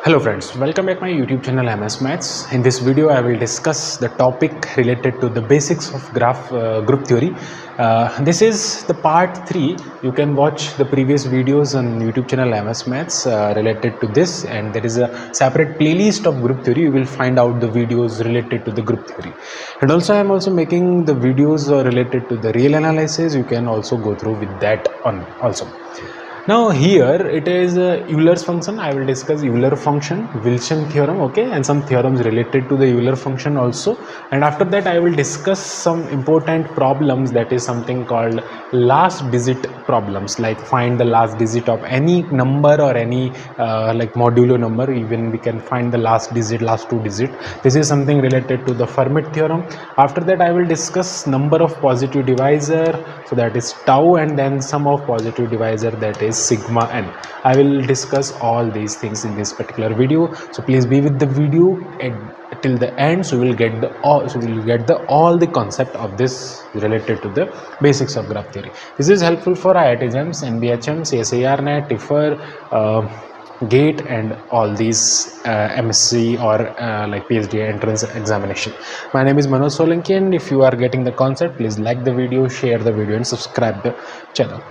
Hello friends, welcome back to my YouTube channel MS Maths. In this video I will discuss the topic related to the basics of group theory. This is the part 3. You can watch the previous videos on YouTube channel MS Maths related to this, and there is a separate playlist of group theory. You will find out the videos related to the group theory. And also I am also making the videos related to the real analysis. You can also go through with that on also. Now here it is Euler's function. I will discuss Euler function, Wilson theorem, okay, and some theorems related to the Euler function also. And after that I will discuss some important problems, that is something called last digit problems, like find the last digit of any number or any like modulo number. Even we can find the last digit, last two digit. This is something related to the Fermat theorem. After that I will discuss number of positive divisor, so that is tau, and then sum of positive divisor, that is sigma n. I will discuss all these things in this particular video, so please be with the video till the end, so we will get all the concept of this related to the basics of graph theory. This is helpful for IIT-JEMS, NBHM, CSIR-NET, TIFR, GATE, and all these M.Sc or like PhD entrance examination. My name is Manoj Solanki, and if you are getting the concept, please like the video, share the video, and subscribe the channel.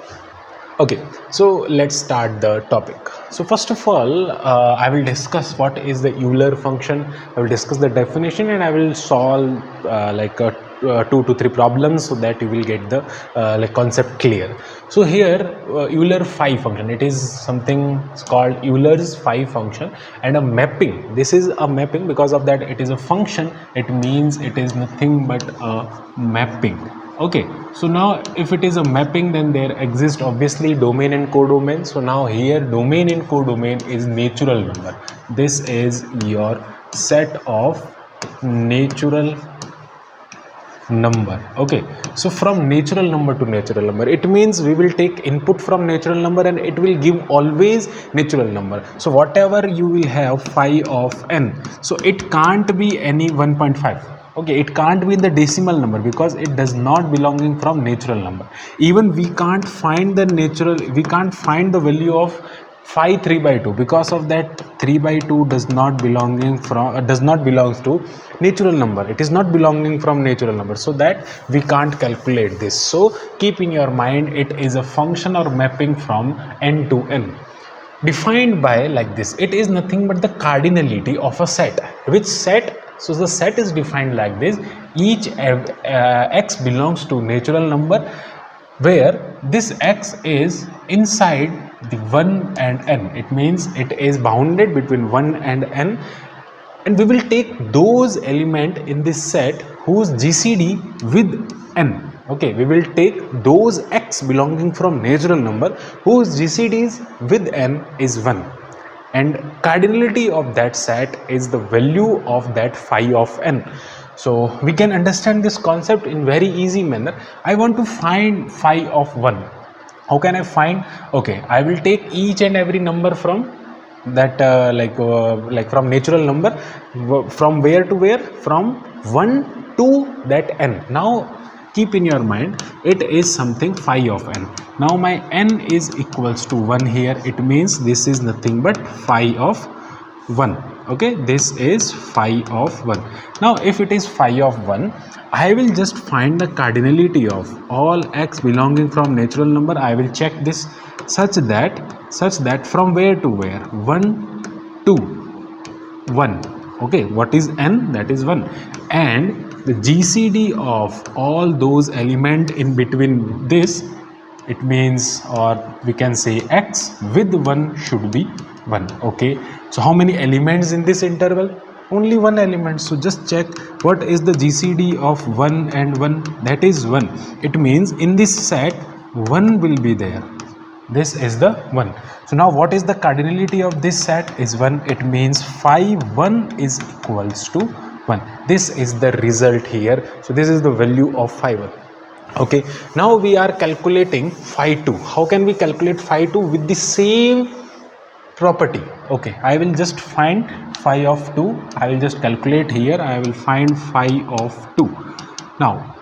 Okay, so let's start the topic. So first of all, I will discuss what is the Euler function. I will discuss the definition, and I will solve like 2 to 3 problems, so that you will get the like concept clear. So here Euler phi function, it is something called Euler's phi function, and a mapping. This is a mapping. Because of that it is a function, it means it is nothing but a mapping. Okay, so now if it is a mapping, then there exists obviously domain and codomain. So now here domain and codomain is natural number. This is your set of natural number. Okay, so from natural number to natural number, it means we will take input from natural number and it will give always natural number. So whatever you will have phi of n, so it can't be any 1.5. okay, it can't be the decimal number, because it does not belonging from natural number. Even we can't find the value of phi 3 by 2, because of that 3 by 2 does not belongs to natural number. It is not belonging from natural number, so that we can't calculate this. So keep in your mind, it is a function or mapping from n to n, defined by like this. It is nothing but the cardinality of a set. Which set? So the set is defined like this: each x belongs to natural number, where this x is inside the 1 and n. It means it is bounded between 1 and n, and we will take those element in this set whose GCD with n. Okay, we will take those x belonging from natural number whose GCDs with n is 1, and cardinality of that set is the value of that phi of n. So we can understand this concept in very easy manner. I want to find phi of 1. How can I find? Okay, I will take each and every number from that like from natural number, from where to where, from 1 to that n. Now keep in your mind, it is something phi of n. Now my n is equals to 1 here. It means this is nothing but phi of 1. Okay, this is phi of 1. Now if it is phi of 1, I will just find the cardinality of all x belonging from natural number. I will check this such that from where to where, 1 to 1. Okay, what is n? That is 1. And the GCD of all those element in between this, it means, or we can say x with 1 should be 1. Okay, so how many elements in this interval? Only one element. So just check what is the GCD of 1 and 1. That is 1. It means in this set 1 will be there. This is the 1. So now what is the cardinality of this set? Is 1. It means phi 1 is equals to 1. This is the result here. So this is the value of phi 1. Okay, now we are calculating phi 2. How can we calculate phi 2? With the same property. Okay, I will just find phi of 2. I will just calculate here. I will find phi of 2. Now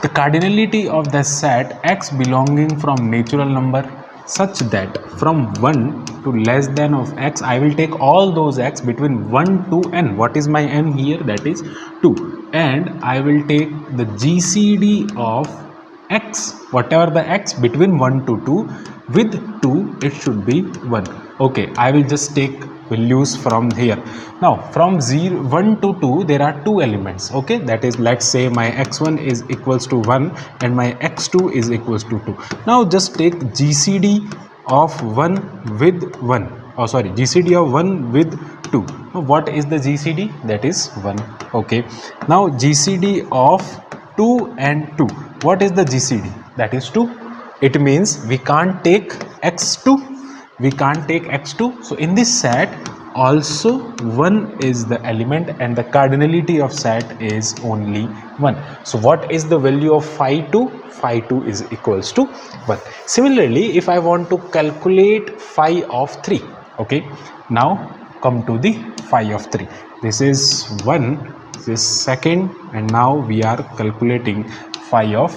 the cardinality of the set x belonging from natural number, such that from 1 to less than of x, I will take all those x between 1 to n. What is my n here? That is 2. And I will take the GCD of x, whatever the x between 1 to 2, with 2 it should be 1. Okay, I will just take values from here. Now from 1 to 2 there are two elements. Okay, that is, let's say my x1 is equals to 1 and my x2 is equals to 2. Now just take GCD of 1 with 1, oh sorry, GCD of 1 with 2. What is the GCD? That is 1. Okay, now GCD of 2 and 2, what is the GCD? That is 2. It means we can't take x2, we can't take x2. So in this set also 1 is the element and the cardinality of set is only 1. So what is the value of phi 2? Phi 2 is equals to 1. Similarly, if I want to calculate phi of 3, okay, now come to the phi of 3. This is 1, this is second, and now we are calculating phi of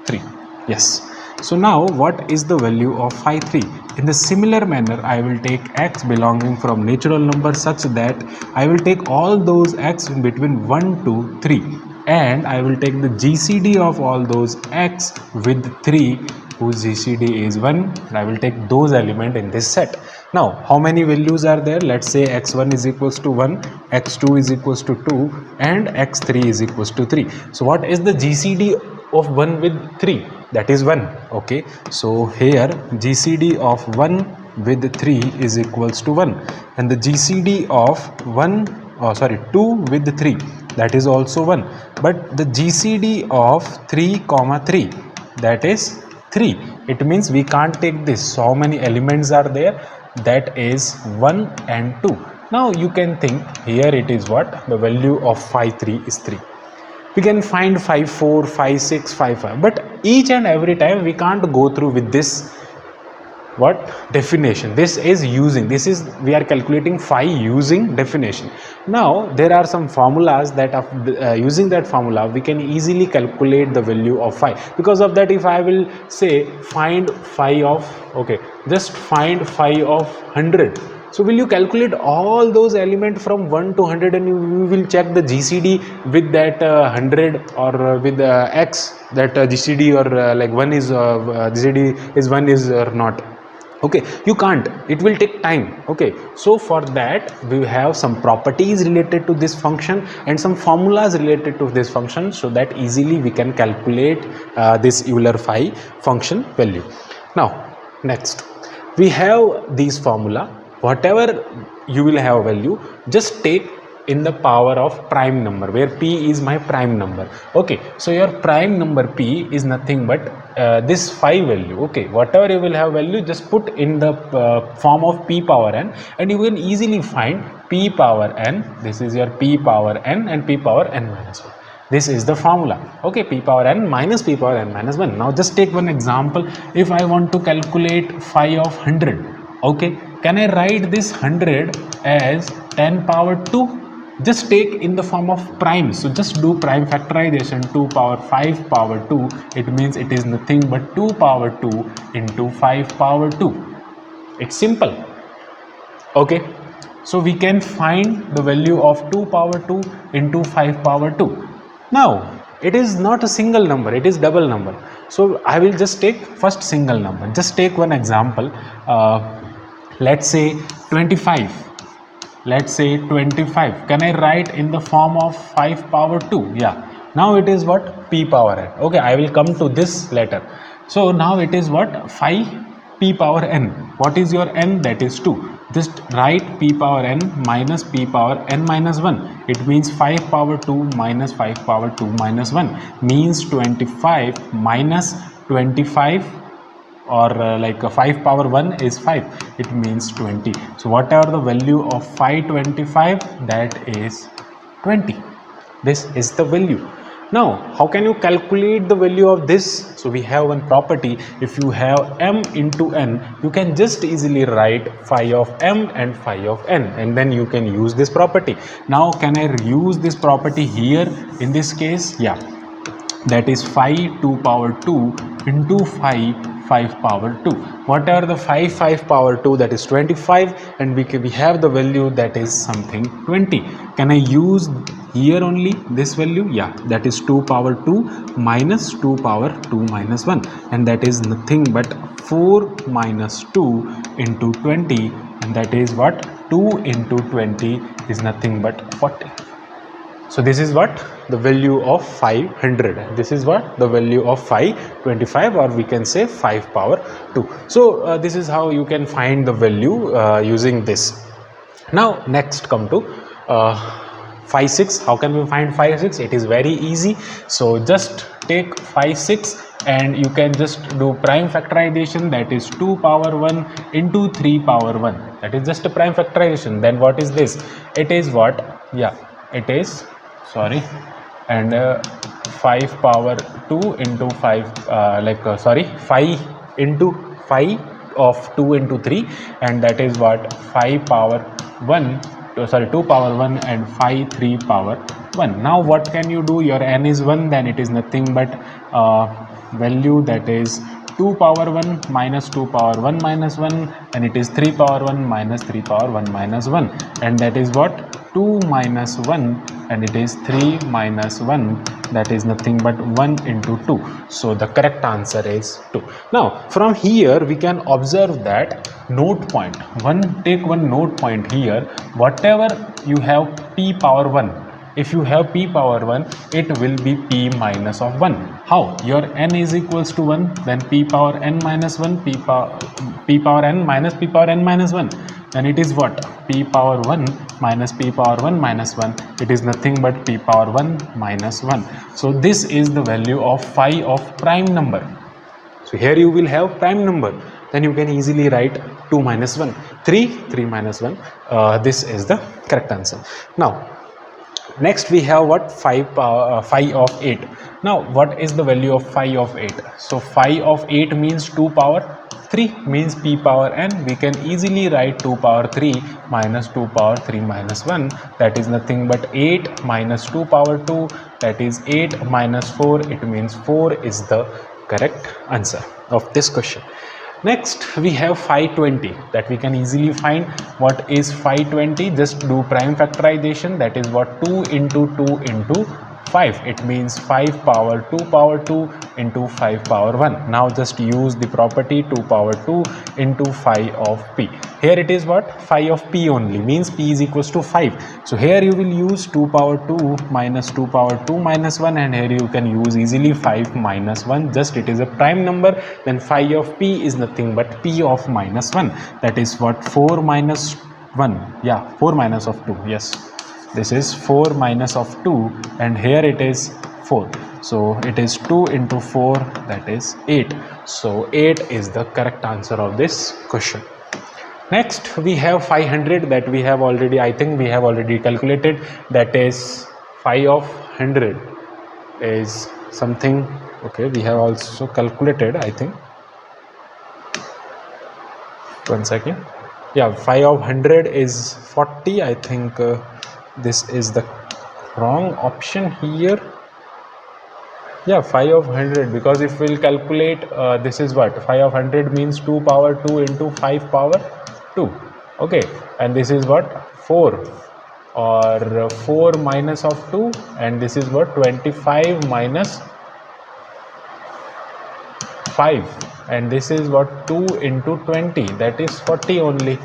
3. Yes. So now what is the value of phi 3? In the similar manner, I will take x belonging from natural number such that I will take all those x in between 1 to 3, and I will take the GCD of all those x with 3 whose GCD is 1, and I will take those elements in this set. Now how many values are there? Let's say x1 is equals to 1, x2 is equals to 2, and x3 is equals to 3. So what is the GCD of 1 with 3? That is 1. Okay, so here GCD of 1 with 3 is equals to 1, and the GCD of 2 with 3, that is also 1, but the GCD of 3 comma 3, that is 3. It means we can't take this. So how many elements are there? That is 1 and 2. Now you can think here it is what? The value of phi 3 is 3. We can find phi 4, phi 6, phi 5, but each and every time we can't go through with this what definition. This is we are calculating phi using definition. Now there are some formulas that using that formula we can easily calculate the value of phi. Because of that, if I will say find phi of, okay, just find phi of 100, so will you calculate all those elements from 1 to 100 and you will check the GCD with that 100 or with x, that GCD or like 1 is GCD is 1 is or not? Okay, you can't. It will take time. Okay, so for that we have some properties related to this function and some formulas related to this function, so that easily we can calculate this Euler phi function value. Now next we have these formula. Whatever you will have value, just take in the power of prime number, where p is my prime number. Okay, so your prime number p is nothing but this phi value. Okay, whatever you will have value, just put in the form of p power n, and you can easily find p power n. This is your p power n and p power n minus 1. This is the formula. Okay, p power n minus p power n minus 1. Now just take one example. If I want to calculate phi of 100, okay, can I write this 100 as 10 power 2? Just take in the form of prime. So just do prime factorization. 2 power 5 power 2. It means it is nothing but 2 power 2 into 5 power 2. It's simple. Okay. So we can find the value of 2 power 2 into 5 power 2. Now it is not a single number. It is double number. So I will just take first single number. Just take one example. Let's say 25. Let's say 25. Can I write in the form of 5 power 2? Yeah. Now it is what? P power n. Okay, I will come to this later. So now it is what? 5 p power n. What is your n? That is 2. Just write p power n minus p power n minus 1. It means 5 power 2 minus 5 power 2 minus 1 means 25 minus 25, or like 5 power 1 is 5, it means 20. So whatever the value of phi 25, that is 20. This is the value. Now how can you calculate the value of this? So we have one property. If you have m into n, you can just easily write phi of m and phi of n, and then you can use this property. Now can I use this property here in this case? Yeah. That is phi 2 power 2 into phi 5 power 2. What are the 5 power 2? That is 25, and we have the value that is something 20. Can I use here only this value? Yeah, that is 2 power 2 minus 2 power 2 minus 1, and that is nothing but 4 minus 2 into 20, and that is what? 2 into 20 is nothing but 40. So this is what the value of 500. This is what the value of 525, or we can say 5 power 2. So this is how you can find the value using this. Now next come to 5 6. How can we find 5 6? It is very easy. So just take 5 6 and you can just do prime factorization, that is 2 power 1 into 3 power 1. That is just a prime factorization. Then what is this? It is what? Yeah, it is, sorry, and 5 power 2 into 5 5 into 5 of 2 into 3, and that is what? 5 power 1, sorry, 2 power 1 and 5 3 power 1. Now what can you do? Your n is 1, then it is nothing but value, that is 2 power 1 minus 2 power 1 minus 1, and it is 3 power 1 minus 3 power 1 minus 1, and that is what? 2 minus 1, and it is 3 minus 1, that is nothing but 1 into 2. So the correct answer is 2. Now from here we can observe that note point. Take one note point here. Whatever you have p power 1, if you have p power 1, it will be p minus of 1. How? Your n is equals to 1, then p power n minus 1, p power n minus p power n minus 1, then it is what? P power 1 minus p power 1 minus 1. It is nothing but p power 1 minus 1. So this is the value of phi of prime number. So here you will have prime number, then you can easily write 2 minus 1, 3 minus 1. This is the correct answer. Now next we have what? Phi of 8. Now what is the value of phi of 8? So phi of 8 means 2 power 3 means p power n. We can easily write 2 power 3 minus 2 power 3 minus 1, that is nothing but 8 minus 2 power 2, that is 8 minus 4. It means 4 is the correct answer of this question. Next we have phi 20, that we can easily find. What is phi 20? Just do prime factorization, that is what? 2 into 2 into 5. It means 5 power 2 power 2 into 5 power 1. Now just use the property 2 power 2 into phi of p. Here it is what? Phi of p only, means p is equals to 5. So here you will use 2 power 2 minus 2 power 2 minus 1, and here you can use easily 5 minus 1. Just it is a prime number, then phi of p is nothing but p of minus 1. That is what? 4 minus 1. Yeah, 4 minus of 2. Yes, this is 4 minus of 2, and here it is 4. So it is 2 into 4, that is 8. So 8 is the correct answer of this question. Next we have 500, that we have already, I think we have already calculated. That is phi of 100 is something, okay, we have also calculated, I think. One second. Yeah, phi of 100 is 40. I think this is the wrong option here. Yeah, phi of 100, because if we'll calculate, this is what? Phi of 100 means 2 power 2 into 5 power 2. Okay, and this is what? 4, or 4 minus of 2, and this is what? 25 minus 5, and this is what? 2 into 20, that is 40 only.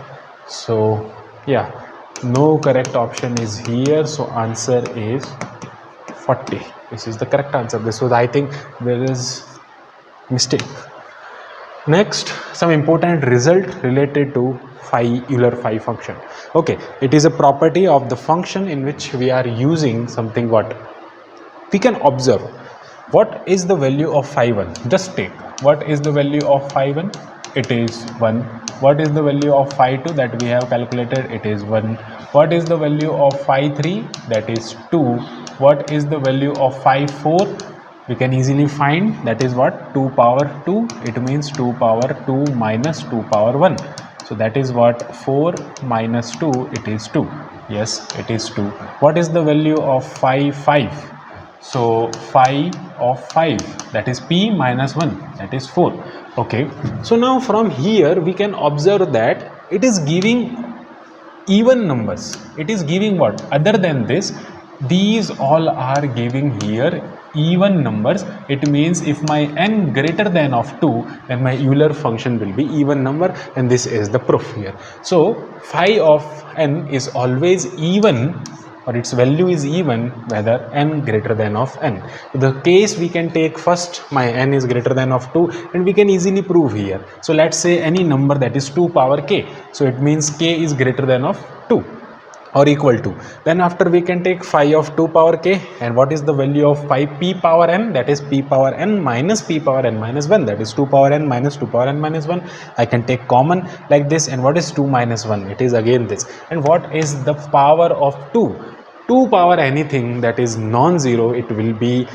So yeah, no correct option is here, so answer is 40. This is the correct answer. This was, I think there is mistake. Next, some important result related to Euler phi function. Okay, it is a property of the function in which we are using something. What we can observe, what is the value of phi 1? Just take, what is the value of phi 1? It is 1. What is the value of phi 2? That we have calculated, it is 1. What is the value of phi 3? That is 2. What is the value of phi 4? We can easily find, that is what? 2 power 2. It means 2 power 2 minus 2 power 1. So that is what? 4 minus 2, it is 2. Yes, it is 2. What is the value of phi 5? So phi of 5, that is p minus 1, that is 4. Okay, so now from here we can observe that it is giving even numbers. It is giving what? Other than this, these all are giving here even numbers. It means if my n greater than of 2, then my Euler function will be even number, and this is the proof here. So phi of n is always even, or its value is even whether n greater than of n. The case we can take first, my n is greater than of 2, and we can easily prove here. So let's say any number that is 2 power k, so it means k is greater than of 2 or equal to. Then after we can take phi of 2 power k, and what is the value of phi p power n? That is p power n minus p power n minus 1, that is 2 power n minus 2 power n minus 1. I can take common like this, and what is 2 minus 1? It is again this. And what is the power of 2? 2 power anything that is non-zero, it will be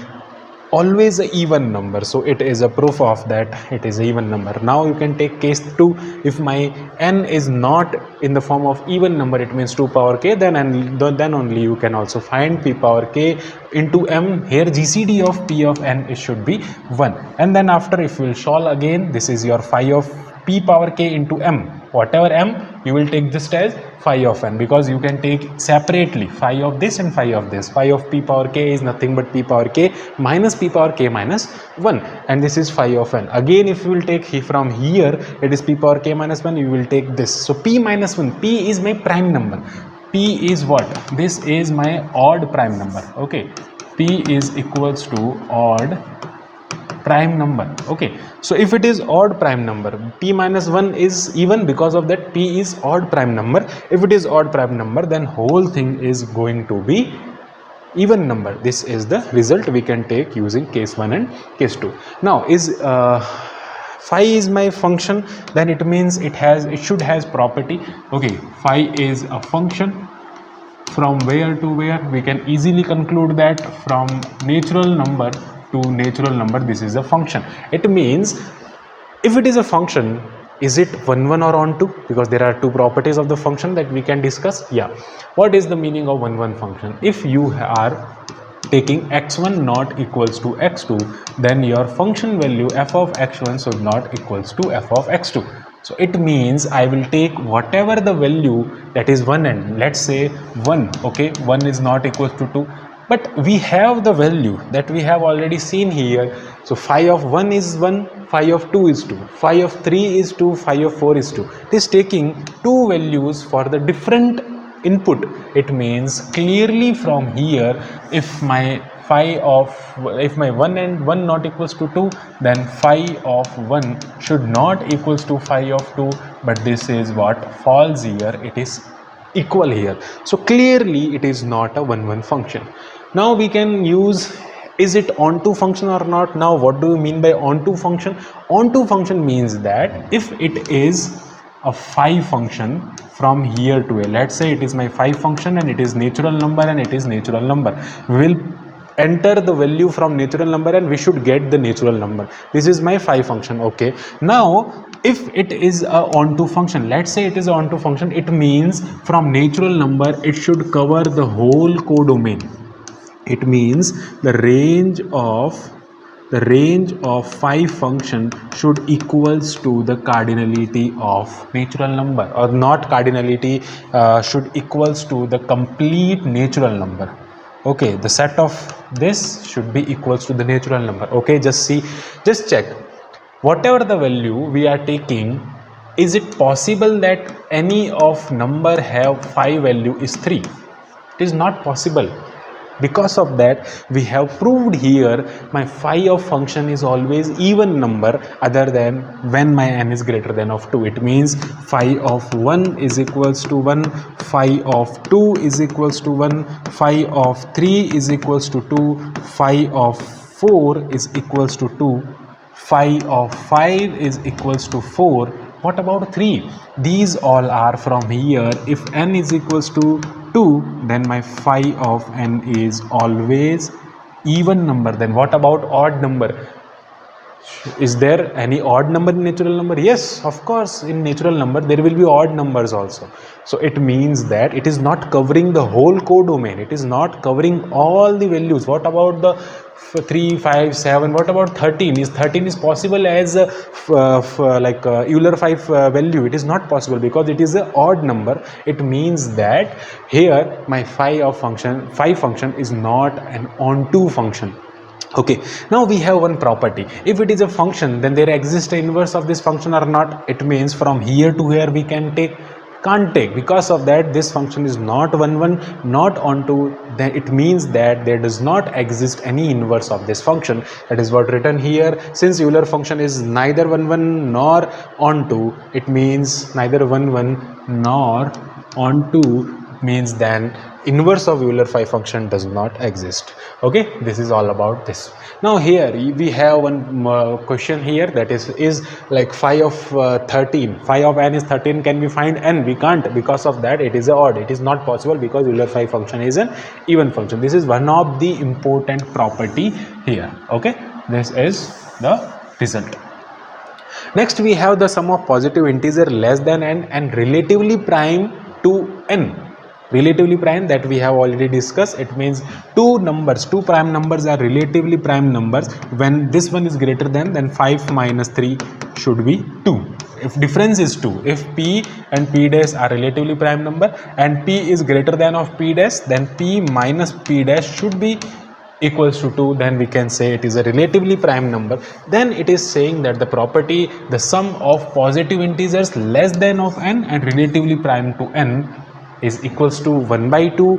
always an even number, so it is a proof of that it is an even number. Now you can take case 2. If my n is not in the form of even number, it means 2 power k, then only you can also find p power k into m. Here GCD of p of n, it should be 1. And then after, if you will solve again, this is your phi of p power k into m. Whatever m, you will take this as phi of n, because you can take separately phi of this and phi of this. Phi of p power k is nothing but p power k minus p power k minus 1, and this is phi of n. Again, if you will take from here, it is p power k minus 1, you will take this. So p minus 1, p is my prime number. P is what? This is my odd prime number. Okay, p is equals to odd prime number. Okay, so if it is odd prime number, p minus 1 is even, because of that p is odd prime number. If it is odd prime number, then whole thing is going to be even number. This is the result we can take using case 1 and case 2. Now is phi is my function, then it means it should has property. Okay, phi is a function from where to where? We can easily conclude that from natural number to natural number, this is a function. It means if it is a function, is it 1 1 or on 2? Because there are two properties of the function that we can discuss. Yeah, what is the meaning of 1 1 function? If you are taking x1 not equals to x2, then your function value f of x1 should not equals to f of x2. So it means I will take whatever the value that is 1 and let's say 1. Okay, 1 is not equals to 2, but we have the value that we have already seen here. So phi of 1 is 1, phi of 2 is 2, phi of 3 is 2, phi of 4 is 2. It is taking two values for the different input. It means clearly from here, if my 1 and 1 not equals to 2, then phi of 1 should not equals to phi of 2, but this is what falls here, it is equal here. So clearly it is not a 1 1 function. Now we can use, is it onto function or not? Now what do you mean by onto function? Onto function means that if it is a phi function from here to a, let's say it is my phi function and it is natural number and it is natural number, we will enter the value from natural number and we should get the natural number. This is my phi function. Okay, now if it is a onto function, let's say it is a onto function, it means from natural number it should cover the whole codomain. It means the range of phi function should equals to the cardinality of natural number, or not cardinality, should equals to the complete natural number. Okay, the set of this should be equals to the natural number. Okay, just check whatever the value we are taking, is it possible that any of number have phi value is 3? It is not possible. Because of that, we have proved here my phi of function is always even number other than when my n is greater than of 2. It means phi of 1 is equals to 1, phi of 2 is equals to 1, phi of 3 is equals to 2, phi of 4 is equals to 2, phi of 5 is equals to 4. What about 3? These all are from here. If n is equals to 2, then my phi of n is always even number. Then what about odd number? Is there any odd number in natural number? Yes, of course, in natural number there will be odd numbers also. So it means that it is not covering the whole codomain. It is not covering all the values. What about the 3, 5, 7? What about 13? Is 13 is possible as like Euler 5 value? It is not possible because it is an odd number. It means that here my phi function is not an onto function. Okay, now we have one property. If it is a function, then there exists an inverse of this function or not. It means from here to here we can't take. Because of that this function is not 1 not onto, then it means that there does not exist any inverse of this function. That is what written here. Since Euler function is neither 1 nor onto, it means neither 1 nor onto, means then inverse of Euler phi function does not exist. Okay, this is all about this. Now here we have one question here, that is like phi of 13, phi of n is 13, can we find n? We can't, because of that it is odd. It is not possible because Euler phi function is an even function. This is one of the important property here. Okay, this is the result. Next we have the sum of positive integer less than n and relatively prime to n. Relatively prime, that we have already discussed. It means two prime numbers are relatively prime numbers. When this one is greater than, then 5 minus 3 should be 2. If difference is 2, if p and p dash are relatively prime number and p is greater than of p dash, then p minus p dash should be equals to 2, then we can say it is a relatively prime number. Then it is saying that the property, the sum of positive integers less than of n and relatively prime to n is equals to 1/2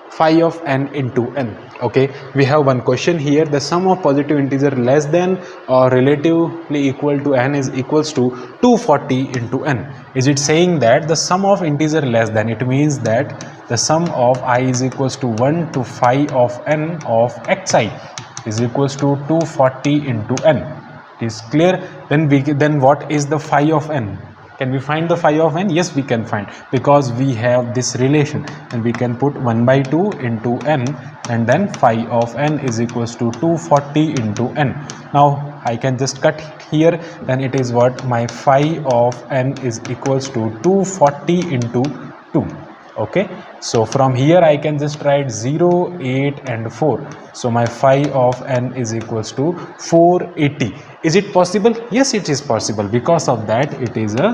phi of n into n. Okay, we have one question here. The sum of positive integer less than or relatively equal to n is equals to 240 into n. Is it saying that the sum of integer less than? It means that the sum of I is equals to 1 to phi of n of xi is equals to 240 into n. It is clear. Then what is the phi of n? Can we find the phi of n? Yes, we can find, because we have this relation, and we can put 1/2 into n, and then phi of n is equals to 240 into n. Now I can just cut here, then it is what my phi of n is equals to 240 into 2. Okay, so from here I can just write 0, 8 and 4. So my phi of n is equals to 480. Is it possible? Yes, it is possible. Because of that it is a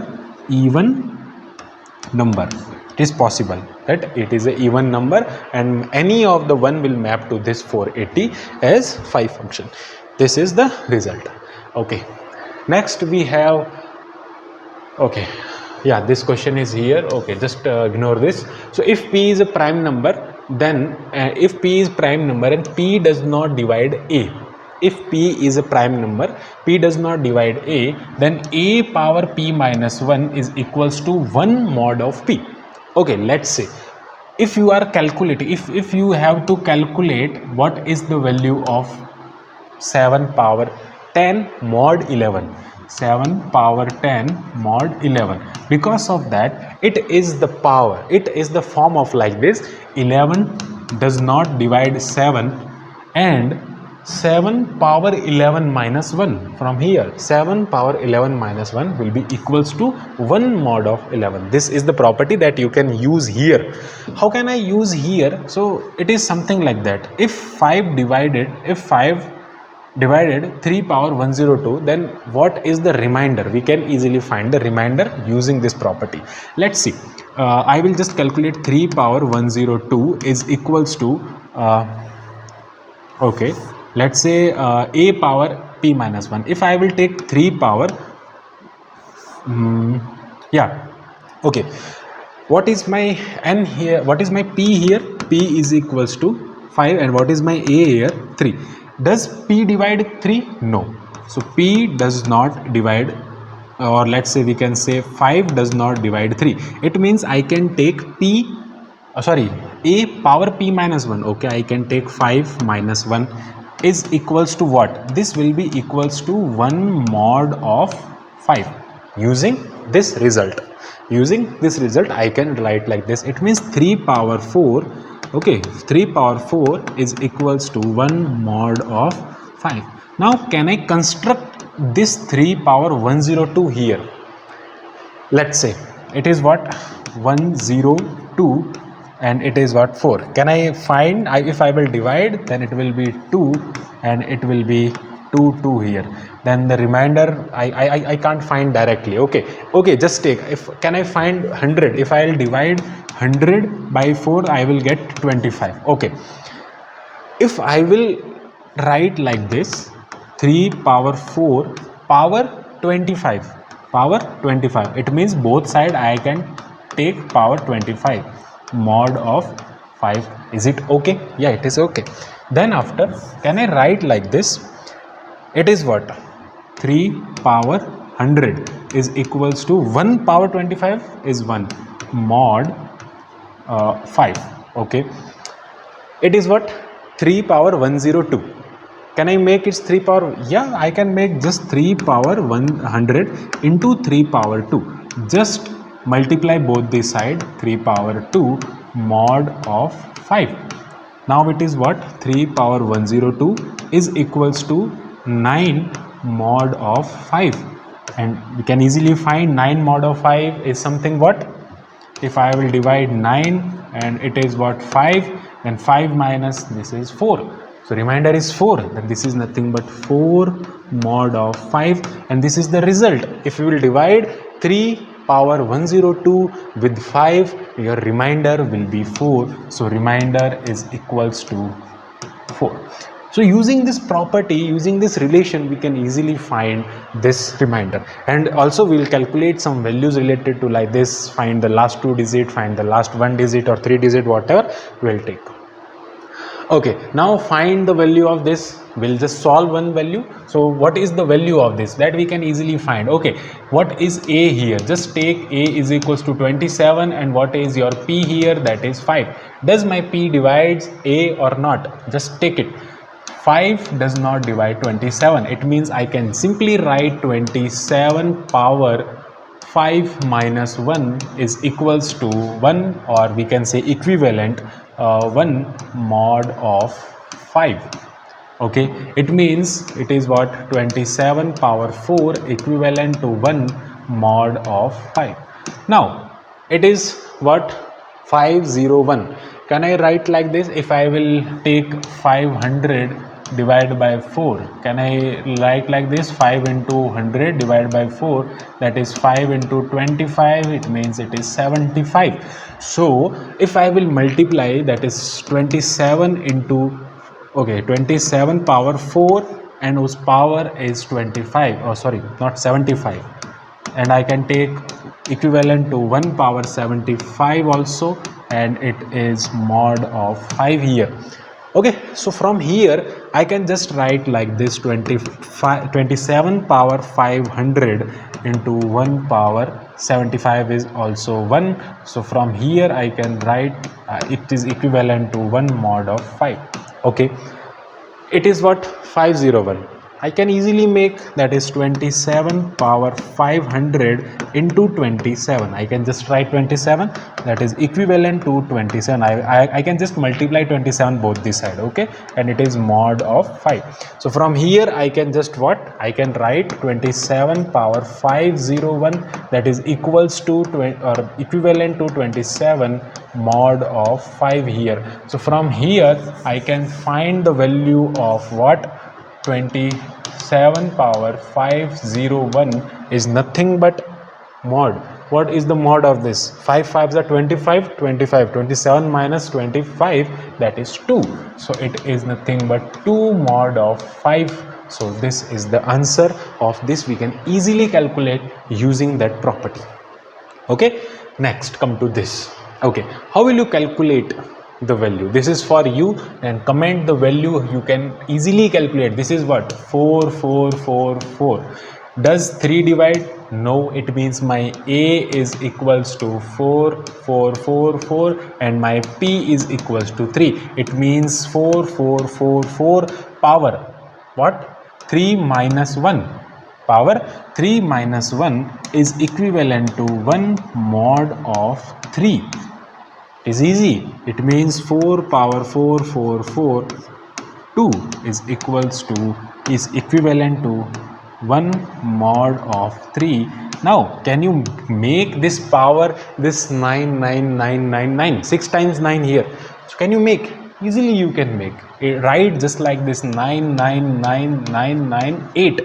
even number. It is possible that it is a even number, and any of the one will map to this 480 as phi function. This is the result. Okay, next we have, okay, yeah, this question is here. Okay, just ignore this. So if p is a prime number, then if p is prime number and p does not divide a, if p is a prime number, p does not divide a, then a power p minus 1 is equals to 1 mod of p. Okay, let's say if you are calculating, if you have to calculate what is the value of 7 power 10 mod 11, 7 power 10 mod 11, because of that it is the power, it is the form of like this: 11 does not divide 7, and 7 power 11 minus 1. From here 7 power 11 minus 1 will be equals to 1 mod of 11. This is the property that you can use here. How can I use here? So it is something like that: if 5 divided 3 power 102, then what is the remainder? We can easily find the remainder using this property. Let's see. I will just calculate 3 power 102 is equals to okay, let's say a power p minus 1. If I will take 3 power yeah, okay, what is my n here? What is my p here? P is equals to 5, and what is my a here? 3. Does p divide 3? No. So p does not divide, or let's say we can say 5 does not divide 3. It means I can take p, a power p minus 1. Okay, I can take 5 minus 1 is equals to what? This will be equals to 1 mod of 5. Using this result, I can write like this. It means 3 power 4. Okay, 3 power 4 is equals to 1 mod of 5. Now can I construct this 3 power 102 here, let's say it is what 102 and it is what 4. Can I find, if I will divide, then it will be 2 and it will be 2 here. Then the remainder I can't find directly. Okay, just take, if can I find 100, if I will divide 100 by 4 I will get 25. Okay, if I will write like this, 3 power 4 power 25, it means both side I can take power 25 mod of 5. Is it okay? Yeah, it is okay. Then after, can I write like this, it is what 3 power 100 is equals to 1 power 25 is 1 mod 5. Okay, it is what 3 power 102. Can I make it 3 power? Yeah, I can make just 3 power 100 into 3 power 2. Just multiply both the side, 3 power 2 mod of 5. Now it is what 3 power 102 is equals to 9 mod of 5, and we can easily find 9 mod of 5 is something what, if I will divide 9 and it is what 5, then 5 minus this is 4, so remainder is 4, then this is nothing but 4 mod of 5, and this is the result. If you will divide 3 power 102 with 5, your remainder will be 4, so remainder is equals to 4. So using this property, using this relation, we can easily find this remainder, and also we will calculate some values related to like this, find the last 2 digit, find the last 1 digit or 3 digit, whatever we will take. Okay, now find the value of this. We'll just solve one value. So what is the value of this? That we can easily find. Okay, what is A here? Just take A is equals to 27, and what is your P here? That is 5. Does my P divides A or not? Just take it. 5 does not divide 27. It means I can simply write 27 power 5 minus 1 is equals to 1, or we can say equivalent 1 mod of 5. Okay, it means it is what 27 power 4 equivalent to 1 mod of 5. Now it is what 501. Can I write like this? If I will take 500 divided by 4, can I write like this? 5 into 100 divided by 4, that is 5 into 25, it means it is 75. So if I will multiply, that is 27 into 27 power 4 and whose power is 25, oh sorry, not 75, and I can take equivalent to 1 power 75 also, and it is mod of 5 here. Okay, so from here I can just write like this, 27 power 500 into 1 power 75 is also 1. So from here I can write it is equivalent to 1 mod of 5. Okay, it is what 501. I can easily make, that is 27 power 500 into 27. I can just write 27, that is equivalent to 27. I can just multiply 27 both this side. Okay, and it is mod of 5. So from here I can just what, I can write 27 power 501, that is equals to or equivalent to 27 mod of 5 here. So from here I can find the value of what, 27 power 501 is nothing but mod. What is the mod of this? 5 5s are 25, 27 minus 25, that is 2. So it is nothing but 2 mod of 5. So this is the answer of this. We can easily calculate using that property. Okay, next come to this. Okay, how will you calculate the value? This is for you, and comment the value. You can easily calculate. This is what, 4 4 4 4. Does 3 divide? No, it means my A is equals to 4 4 4 4 and my P is equals to 3. It means 4 4 4 4 power what, 3 minus 1. Power 3 minus 1 is equivalent to 1 mod of 3. Is easy. It means 4 power 4 4 4 2 is equals to, is equivalent to 1 mod of 3. Now can you make this power, this 99999, 6 times 9 here? So can you make? Easily you can make it, right? Just like this 999998.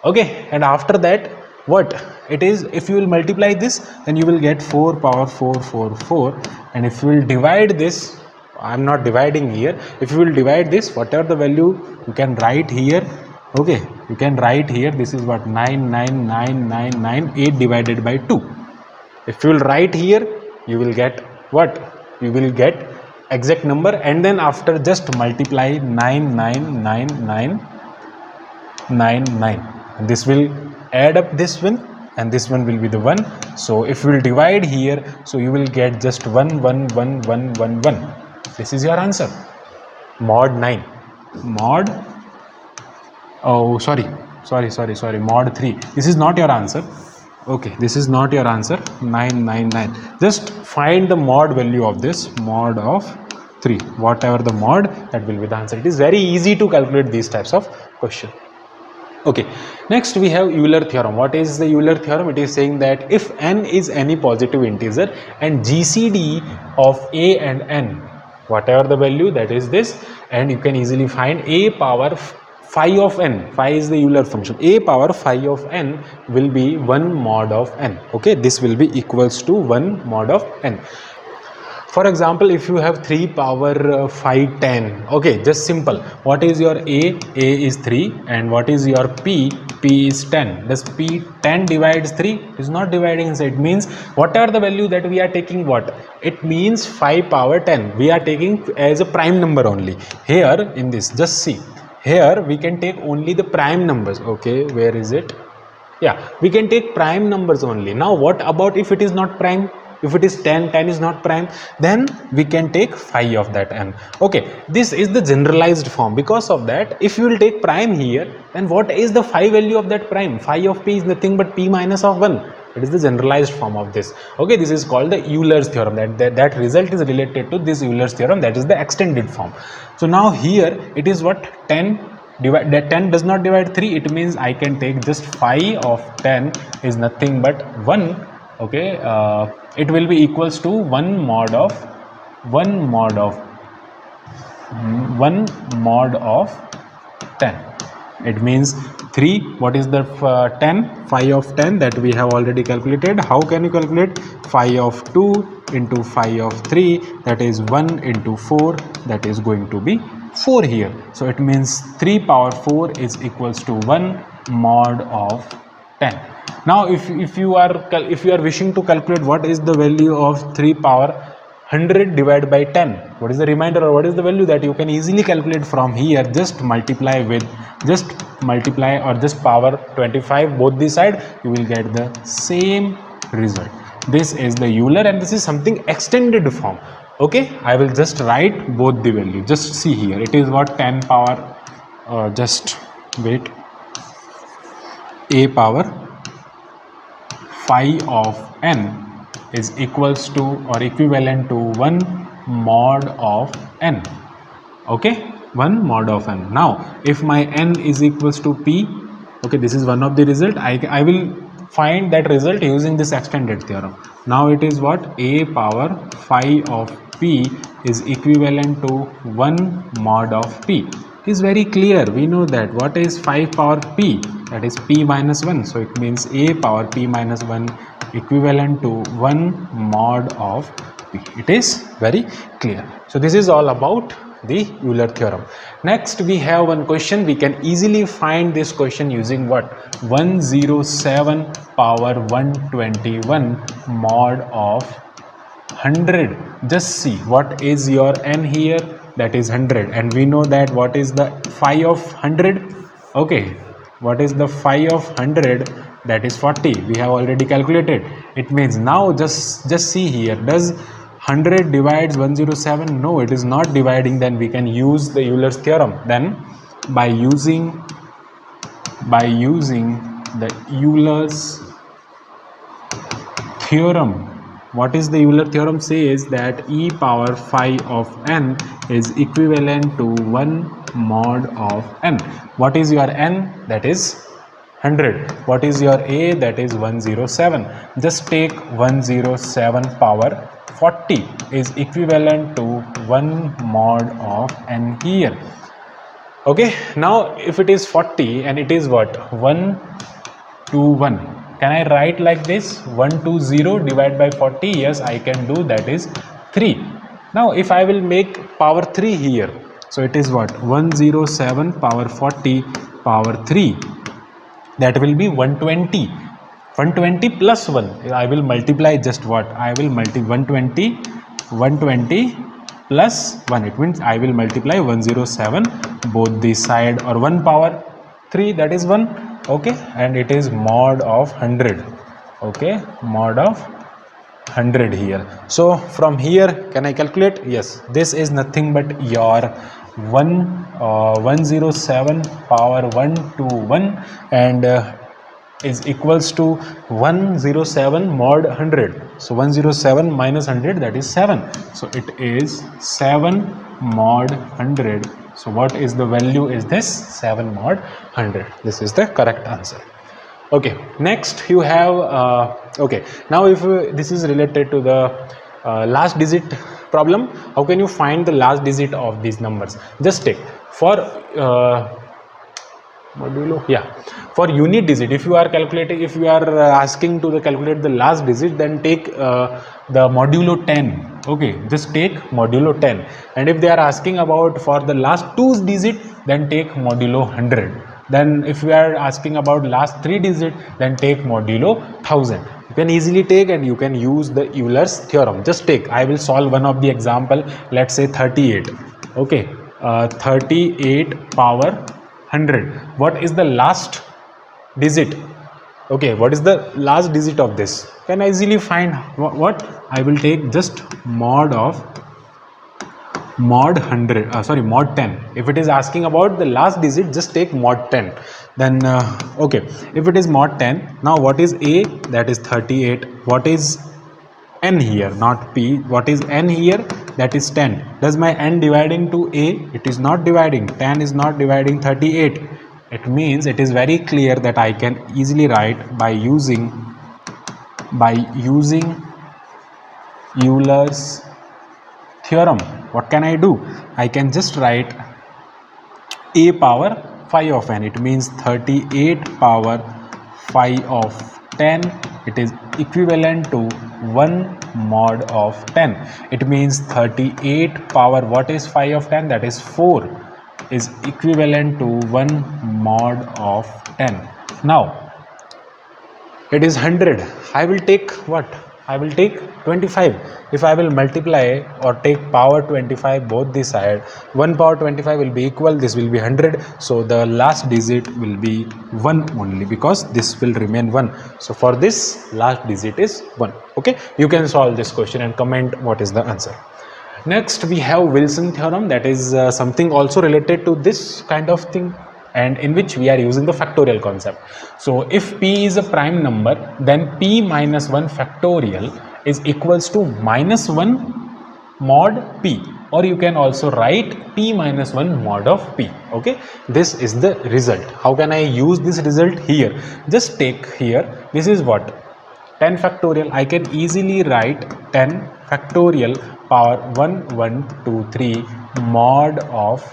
Okay, and after that what it is, if you will multiply this, then you will get 4 power 444, and if you will divide this, I am not dividing here, if you will divide this, whatever the value you can write here, okay, you can write here, this is what 999998 divided by 2. If you will write here, you will get what? You will get exact number, and then after just multiply 99999, this will add up this one, and this one will be the 1. So if you will divide here, so you will get just 11111. This is your answer. Mod 9. Mod, oh sorry, mod 3. This is not your answer. Okay, this is not your answer. 999. Just find the mod value of this, mod of 3. Whatever the mod, that will be the answer. It is very easy to calculate these types of question. Okay, next we have Euler theorem. What is the Euler theorem? It is saying that if n is any positive integer and GCD of a and n, whatever the value, that is this, and you can easily find a power phi of n. Phi is the Euler function. A power phi of n will be 1 mod of n. Okay, this will be equals to 1 mod of n. For example, if you have 3 power phi 10, okay, just simple. What is your A? A is 3, and what is your P? P is 10. Does P 10 divides 3? It is not dividing inside. It means whatever the value that we are taking, what? It means 5 power 10. We are taking as a prime number only. Here in this, just see. Here we can take only the prime numbers. Okay, where is it? Yeah, we can take prime numbers only. Now what about if it is not prime? If it is 10, 10 is not prime, then we can take phi of that n. Okay, this is the generalized form. Because of that, if you will take prime here, then what is the phi value of that prime? Phi of p is nothing but p minus of 1. It is the generalized form of this. Okay, this is called the Euler's theorem. That result is related to this Euler's theorem. That is the extended form. So now here it is what? 10 divide, that 10 does not divide 3. It means I can take just phi of 10 is nothing but 1. Okay, it will be equals to 1 mod of 10. It means 3. What is the 10? Phi of 10 that we have already calculated. How can you calculate? Phi of 2 into phi of 3, that is 1 into 4, that is going to be 4 here. So it means 3 power 4 is equals to 1 mod of 10. Now if you are wishing to calculate what is the value of 3 power 100 divided by 10, what is the remainder or what is the value, that you can easily calculate from here. Just multiply or just power 25 both the side, you will get the same result. This is the Euler, and this is something extended form. Okay, I will just write both the value. Just see here, it is what? 10 power just wait, a power phi of n is equals to or equivalent to 1 mod of n. Okay, 1 mod of n. Now if my n is equals to p, okay, this is one of the result. I will find that result using this extended theorem. Now it is what? A power phi of p is equivalent to 1 mod of p. It is very clear. We know that what is 5 power p, that is p minus 1. So it means a power p minus 1 equivalent to 1 mod of p. It is very clear. So this is all about the Euler theorem. Next we have one question. We can easily find this question using what? 107 power 121 mod of 100. Just see what is your n here, that is 100, and we know that what is the phi of 100. Okay, what is the phi of 100? That is 40. We have already calculated. It means now just see here, does 100 divides 107? No, it is not dividing. Then we can use the Euler's theorem. Then by using the Euler's theorem, what is the Euler theorem? Says that e power phi of n is equivalent to 1 mod of n. What is your n? That is 100. What is your A? That is 107. Just take 107 power 40 is equivalent to 1 mod of n here. Okay, now if it is 40 and it is what? 1 to 1. Can I write like this? 1 to 0 divided by 40? Yes, I can do. That is 3. Now if I will make power 3 here, so it is what? 107 power 40 power 3. That will be 120. 120 plus 1. I will multiply just what? I will multiply 120 plus 1. It means I will multiply 107 both the side, or 1 power 3, that is 1. Okay, and it is mod of 100. Okay, mod of 100 here. So from here, can I calculate? Yes, this is nothing but your 107 power 1 to 1, and is equals to 107 mod 100. So 107 minus 100, that is 7. So it is 7 mod 100. So what is the value? Is this 7 mod 100? This is the correct answer. Okay, next you have okay, now if this is related to the last digit problem, how can you find the last digit of these numbers? Just take for modulo, yeah, for unit digit, if you are calculating, if you are asking to calculate the last digit, then take the modulo 10. Okay, just take modulo 10. And if they are asking about for the last 2 digit, then take modulo 100. Then if you are asking about last 3 digit, then take modulo 1000. You can easily take, and you can use the Euler's theorem. Just take, I will solve one of the example. Let's say 38. Okay, 38 power 100. What is the last digit? Okay, what is the last digit of this? Can I easily find what? I will take just mod 100, sorry, mod 10. If it is asking about the last digit, just take mod 10. Then okay, if it is mod 10, now what is A? That is 38. What is n here? Not P. What is n here? That is 10. Does my n dividing to A? It is not dividing. 10 is not dividing 38. It means it is very clear that I can easily write by using Euler's theorem. What can I do? I can just write A power 5 of n. It means 38 power 5 of 10. It is equivalent to 1 mod of 10. It means 38 power, what is 5 of 10? That is 4, is equivalent to 1 mod of 10. Now it is 100. I will take what? I will take 25. If I will multiply or take power 25 both the side, 1 power 25 will be equal, this will be 100. So the last digit will be 1 only, because this will remain 1. So for this, last digit is 1. Okay, you can solve this question and comment what is the answer. Next we have Wilson theorem, that is something also related to this kind of thing, and in which we are using the factorial concept. So if p is a prime number, then p minus 1 factorial is equals to minus 1 mod p, or you can also write p minus 1 mod of p. Okay, this is the result. How can I use this result here? Just take here, this is what? 10 factorial. I can easily write 10 factorial power 1 1 2 3 mod of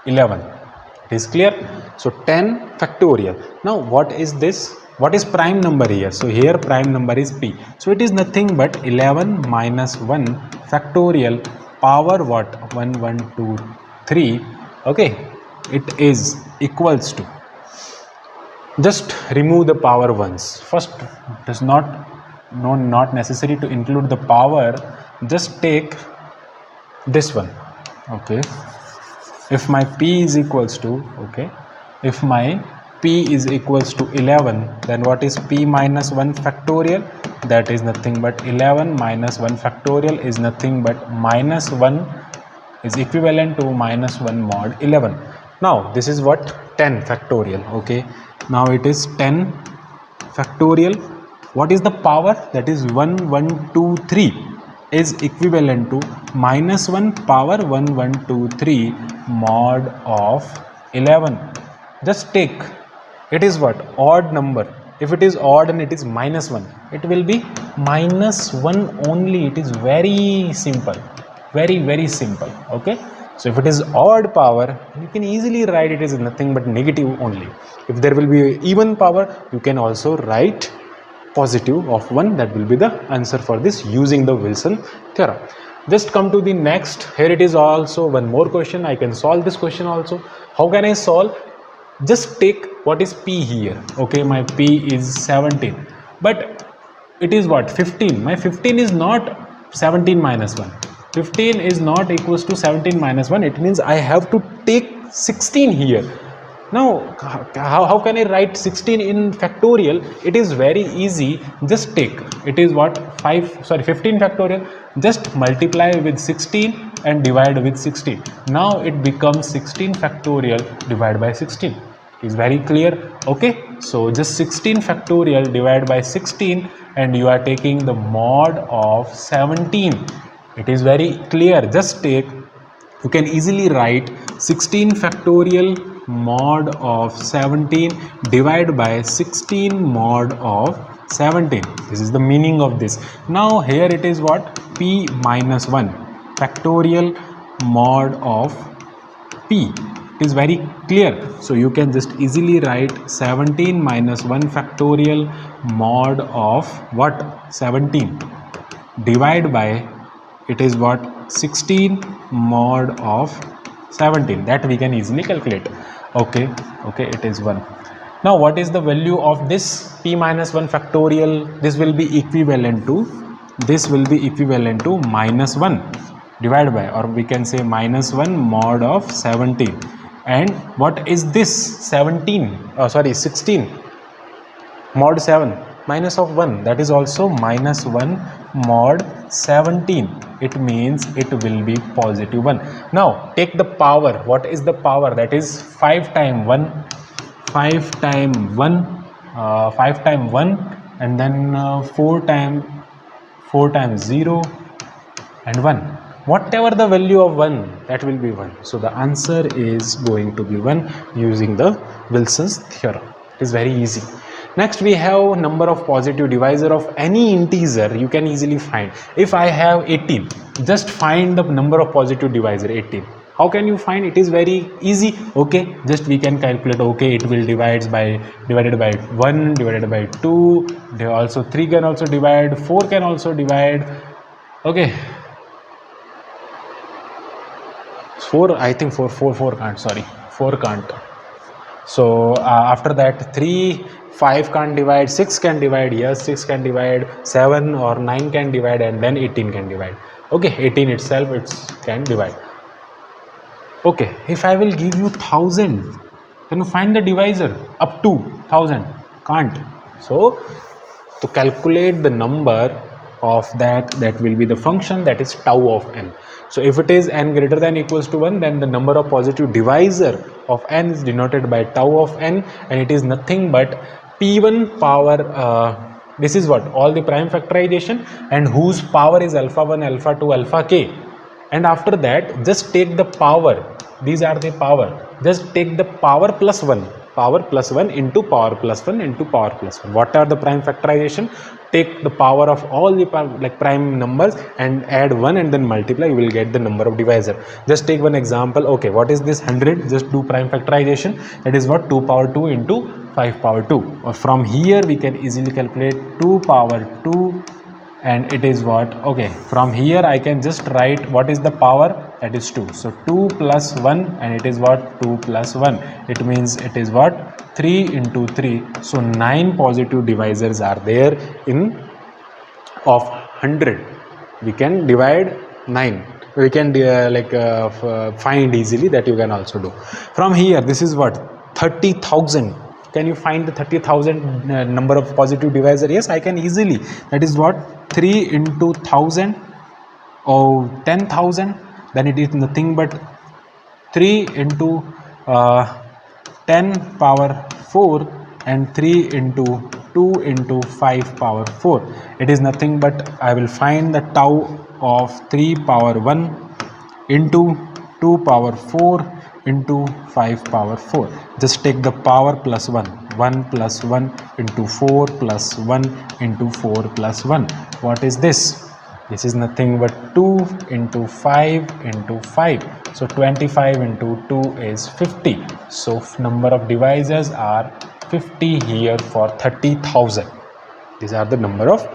11. It is clear? So 10 factorial. Now what is this? What is prime number here? So here prime number is p. So it is nothing but 11 minus 1 factorial power what? 1 1 2 3. Okay, it is equals to, just remove the power ones. First, does not necessary to include the power. Just take this one. Okay, if my p is equals to, okay, if my p is equals to 11, then what is p minus 1 factorial? That is nothing but 11 minus 1 factorial is nothing but minus 1, is equivalent to minus 1 mod 11. Now this is what? 10 factorial. Okay, now it is 10 factorial. What is the power? That is 1 1 2 3 is equivalent to minus 1 power 1 1 2 3 mod of 11. Just take, it is what? Odd number. If it is odd and it is minus 1, it will be minus 1 only. It is very simple, very simple. Okay, so if it is odd power, you can easily write it is nothing but negative only. If there will be even power, you can also write positive of 1. That will be the answer for this using the Wilson theorem. Just come to the next. Here it is also one more question. I can solve this question also. How can I solve? Just take what is p here. Okay, my p is 17, but it is what? 15. My 15 is not 17 minus 1. 15 is not equals to 17 minus 1. It means I have to take 16 here. Now, how can I write 16 in factorial? It is very easy. Just take, it is what? 15 factorial. Just multiply with 16 and divide with 16. Now it becomes 16 factorial divided by 16. Is very clear. Okay, so just 16 factorial divided by 16, and you are taking the mod of 17. It is very clear. Just take, you can easily write 16 factorial mod of 17 divided by 16 mod of 17. This is the meaning of this. Now here it is what? P minus 1 factorial mod of p. It is very clear. So you can just easily write 17 minus 1 factorial mod of what? 17 divide by, it is what? 16 mod of 17. That we can easily calculate. Okay, it is 1. Now what is the value of this p minus 1 factorial? This will be equivalent to minus 1 divided by, or we can say minus 1 mod of 17. And what is this? 16 mod 7 minus of 1, that is also minus 1 mod 17. It means it will be positive 1. Now take the power. What is the power? That is 5 times 1, 5 times 1, 5 times 1, and then 4 times 0 and 1. Whatever the value of 1, that will be 1. So the answer is going to be 1 using the Wilson's theorem. It is very easy. Next we have number of positive divisor of any integer. You can easily find. If I have 18, just find the number of positive divisor 18. How can you find? It is very easy. Okay, just we can calculate. Okay, it will divided by 1 divided by 2. There also 3 can also divide, 4 can also divide. Okay, 4, I think 4 can't, sorry, 4 can't. So after that 3, 5 can't divide, 6 can divide, yes 6 can divide, 7 or 9 can divide, and then 18 can divide. Okay, 18 itself it can divide. Okay, if I will give you 1000, can you find the divisor up to 1000? Can't. So to calculate the number of that will be the function, that is tau of n. So if it is n greater than equals to 1, then the number of positive divisor of n is denoted by tau of n, and it is nothing but p1 power, this is what? All the prime factorization, and whose power is alpha 1, alpha 2, alpha k. And after that, just take the power. These are the power. Just take the power plus 1. Power plus 1 into power plus 1 into power plus 1. What are the prime factorization? Take the power of all the prime numbers and add 1 and then multiply. You will get the number of divisor. Just take one example. Okay, what is this 100? Just do prime factorization. That is what? 2 power 2 into 5 power 2. Or from here we can easily calculate 2 power 2. And it is what? Okay, from here I can just write what is the power, that is 2. So 2 plus 1, and it is what? 2 plus 1. It means it is what? 3 into 3. So 9 positive divisors are there in of 100. We can divide 9. We can find easily. That you can also do. From here, this is what? 30,000. Can you find the 30,000 number of positive divisor? Yes, I can easily. That is what? 3 into 1000 or 10,000. Then it is nothing but 3 into 10 power 4 and 3 into 2 into 5 power 4. It is nothing but I will find the tau of 3 power 1 into 2 power 4 into 5 power 4. Just take the power plus 1. 1 plus 1 into 4 plus 1 into 4 plus 1. What is this? This is nothing but 2 into 5 into 5. So 25 into 2 is 50. So number of divisors are 50 here for 30,000. These are the number of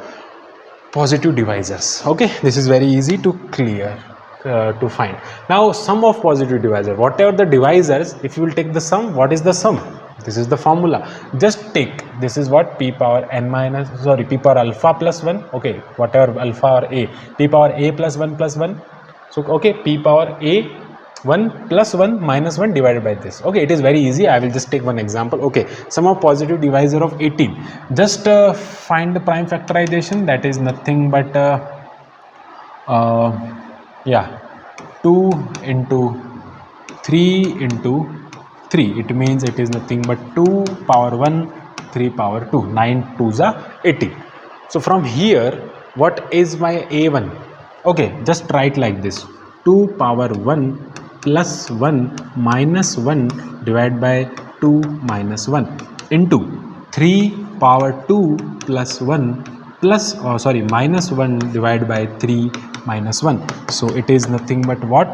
positive divisors. Okay, this is very easy to clear. To find. Now sum of positive divisor, whatever the divisors, if you will take the sum, what is the sum? This is the formula. Just take, this is what p power alpha plus 1, okay, whatever alpha or a, p power a plus 1 plus 1. So okay, p power a 1 plus 1 minus 1 divided by this. Okay, it is very easy. I will just take one example. Okay, sum of positive divisor of 18. Just find the prime factorization. That is nothing but 2 into 3 into 3. It means it is nothing but 2 power 1, 3 power 2. 9 2s are 18. So from here, what is my a1? Okay, just write like this. 2 power 1 plus 1 minus 1 divided by 2 minus 1 into 3 power 2 plus 1 plus minus 1 divided by 3 minus 1. So it is nothing but what?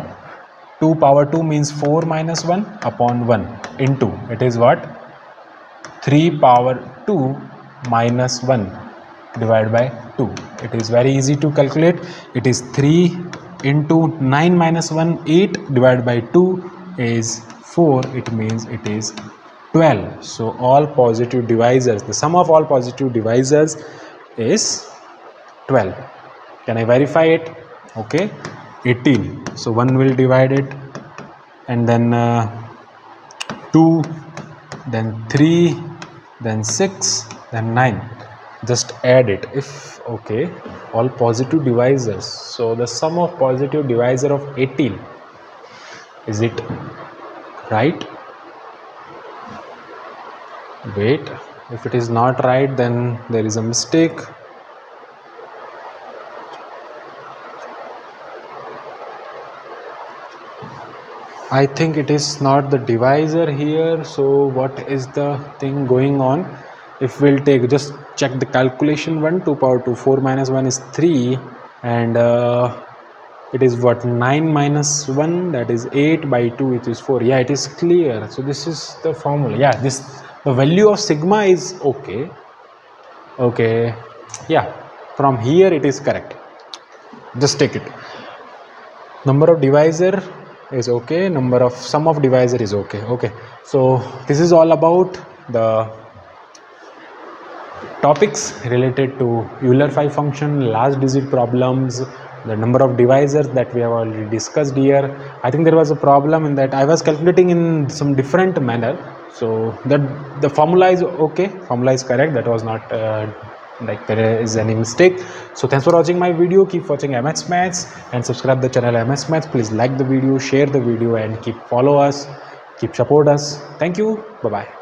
2 power 2 means 4 minus 1 upon 1 into, it is what? 3 power 2 minus 1 divided by 2. It is very easy to calculate. It is 3 into 9 minus 1, 8 divided by 2 is 4. It means it is 12. So all positive divisors, the sum of all positive divisors is 12. Can I verify it? Okay, 18. So 1 will divide it, and then 2, then 3, then 6, then 9. Just add it. If okay, all positive divisors. So the sum of positive divisor of 18, is it right? Wait, if it is not right, then there is a mistake. I think it is not the divisor here. So what is the thing going on? If we'll take, just check the calculation one. 2 power 2, 4 minus 1 is 3, and it is what? 9 minus 1, that is 8 by 2, it is 4. Yeah, it is clear. So this is the formula. Yeah, this, the value of sigma is okay. Okay, yeah, from here it is correct. Just take it. Number of divisor is okay, number of sum of divisor is okay. Okay, so this is all about the topics related to Euler 5 function, last digit problems, the number of divisors that we have already discussed here. I think there was a problem in that I was calculating in some different manner, so that the formula is okay, formula is correct, that was not like there is any mistake. So thanks for watching my video. Keep watching MS Maths and subscribe the channel MS Maths. Please like the video, share the video, and keep follow us, keep support us. Thank you. Bye bye.